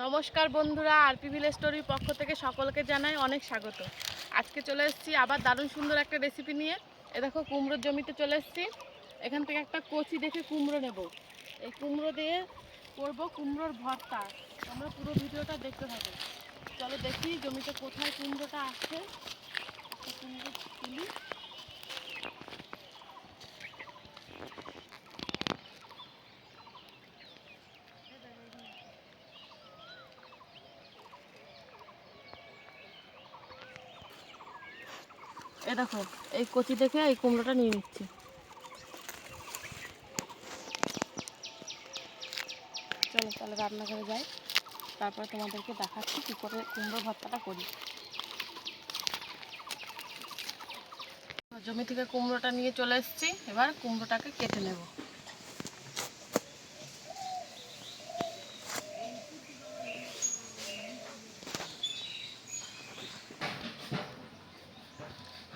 নমস্কার বন্ধুরা, RP village স্টোরির পক্ষ থেকে সকলকে জানাই অনেক স্বাগত। আজকে চলে এসেছি আবার দারুণ সুন্দর একটা রেসিপি নিয়ে। এ দেখো, কুমড়োর জমিতে চলে এসেছি। এখান থেকে একটা কচি দেখে কুমড়ো নেব। এই কুমড়ো দিয়ে করব কুমড়োর ভর্তা। তোমরা পুরো ভিডিওটা দেখতে থাকো। চলো দেখি জমিতে কোথায় কুমড়োটা আছে। একটা কুমড়ো তুলি। এ দেখো, এই কচি দেখে এই কুমড়োটা নিয়ে নিচ্ছি। চলো তাহলে রান্নাঘরে যাই, তারপর তোমাদেরকে দেখাচ্ছি কী করে কুমড়ো ভর্তাটা করি। জমি থেকে কুমড়োটা নিয়ে চলে এসেছি, এবার কুমড়োটাকে কেটে নেব।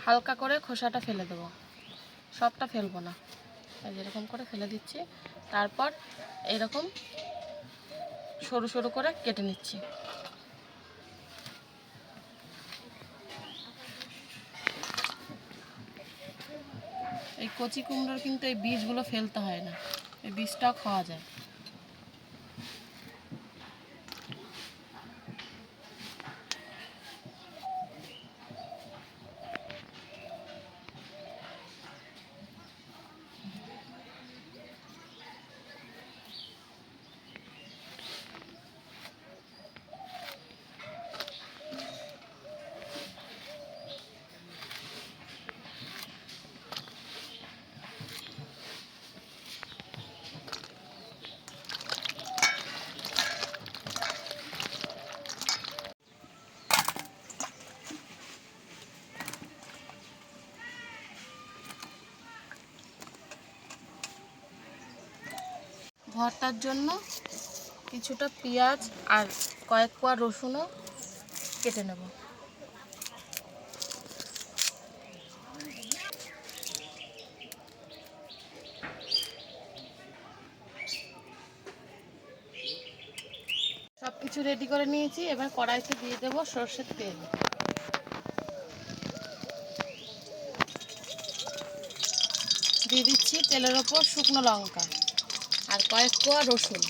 হালকা করে খোসাটা ফেলে দেবো, সবটা ফেলবো না, যেরকম করে ফেলে দিচ্ছি। তারপর এইরকম সরু সরু করে কেটে নিচ্ছি। এই কচি কুমড়োর কিন্তু এই বীজগুলো ফেলতে হয় না, এই বীজটাও খাওয়া যায়। ভর্তার জন্য কিছুটা পেঁয়াজ আর কয়েক কোয়া রসুনও কেটে নেব। সব কিছু রেডি করে নিয়েছি, এবার কড়াইতে দিয়ে দেবো সরষের তেল। দিয়ে দিচ্ছি তেলের ওপর শুকনো লঙ্কা আর কয়েক কোয়া রসুন।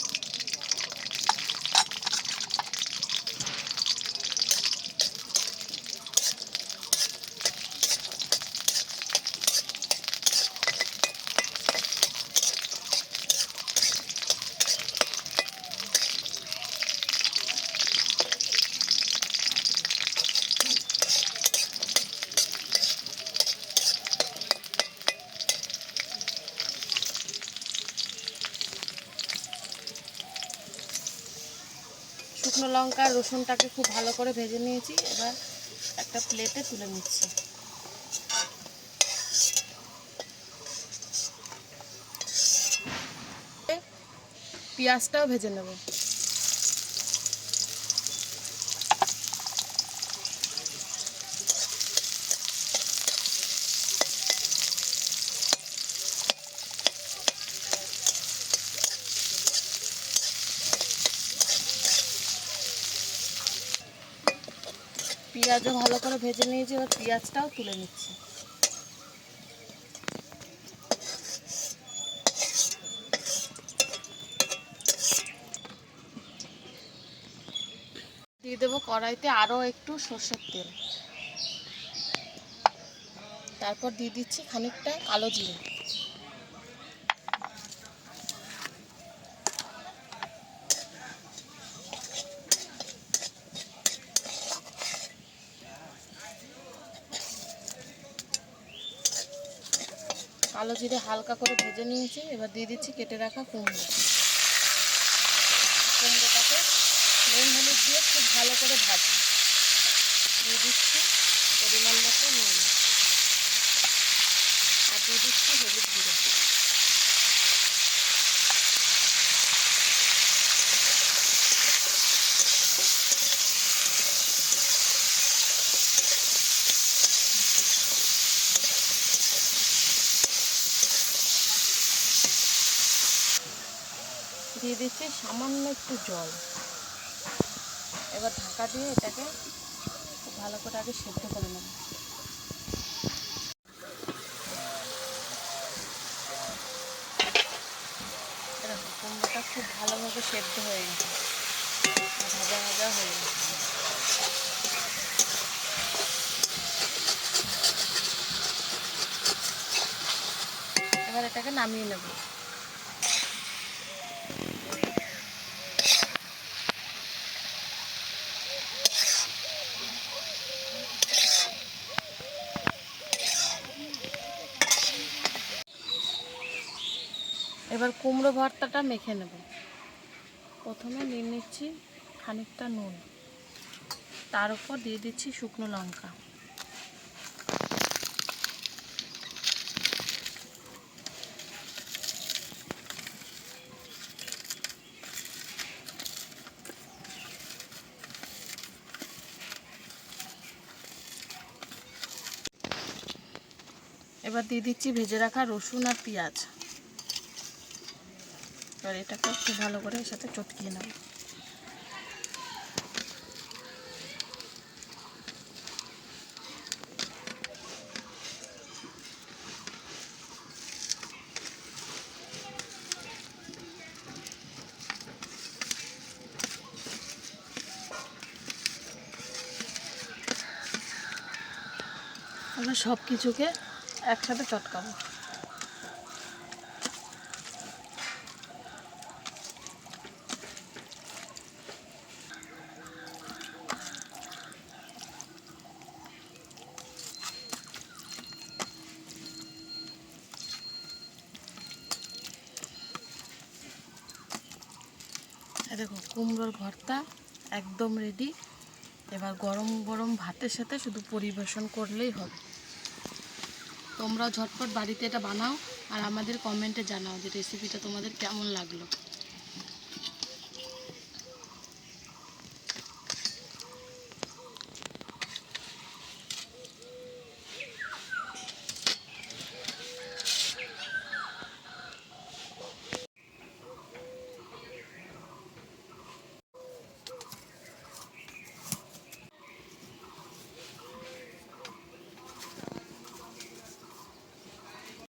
শুকনো লঙ্কা রসুনটাকে খুব ভালো করে ভেজে নিয়েছি, এবার একটা প্লেটে তুলে নিচ্ছি। পেঁয়াজটাও ভেজে নেব। পেঁয়াজও ভালো করে ভেজে নিয়েছি, এবার পেঁয়াজটাও তুলে নিচ্ছি। দিয়ে দেবো কড়াইতে আরও একটু সর্ষের তেল। তারপর দিয়ে দিচ্ছি খানিকটা কালো জিরে। কালো জিরে হালকা করে ভেজে নিয়েছি, এবার দিয়ে দিচ্ছি কেটে রাখা কুমড়ো। কুমড়োটাকে নুন হলুদ দিয়ে খুব ভালো করে ভাজি। দিয়ে দিচ্ছি পরিমাণ মতো নুন আর দিয়ে দিচ্ছি হলুদ গুঁড়ো। দিয়ে দিচ্ছি সামান্য একটু জল। এবার ঢাকা দিয়ে এটাকে খুব ভালো করে আগে সেদ্ধ করে নেব। এরকম কুমড়োটা খুব ভালোভাবে সেদ্ধ হয়ে গেছে, ভাজা ভাজা হয়ে গেছে। এবার এটাকে নামিয়ে নেব। এবার কুমড়ো ভর্তাটা মেখে নেব। প্রথমে নিয়ে নিচ্ছি খানিকটা নুন, তার উপর দিয়ে দিচ্ছি শুকনো লঙ্কা। এবার দিয়ে দিচ্ছি ভেজে রাখা রসুন আর পেঁয়াজ। এবার এটাকে খুব ভালো করে এর সাথে চটকিয়ে নেব। এবার সব কিছুকে একসাথে চটকাবো। দেখো কুমড়োর ভর্তা একদম রেডি। এবার গরম গরম ভাতের সাথে শুধু পরিবেশন করলেই হবে। তোমরা ঝটপট বাড়িতে এটা বানাও আর আমাদের কমেন্টে জানাও যে রেসিপিটা তোমাদের কেমন লাগলো।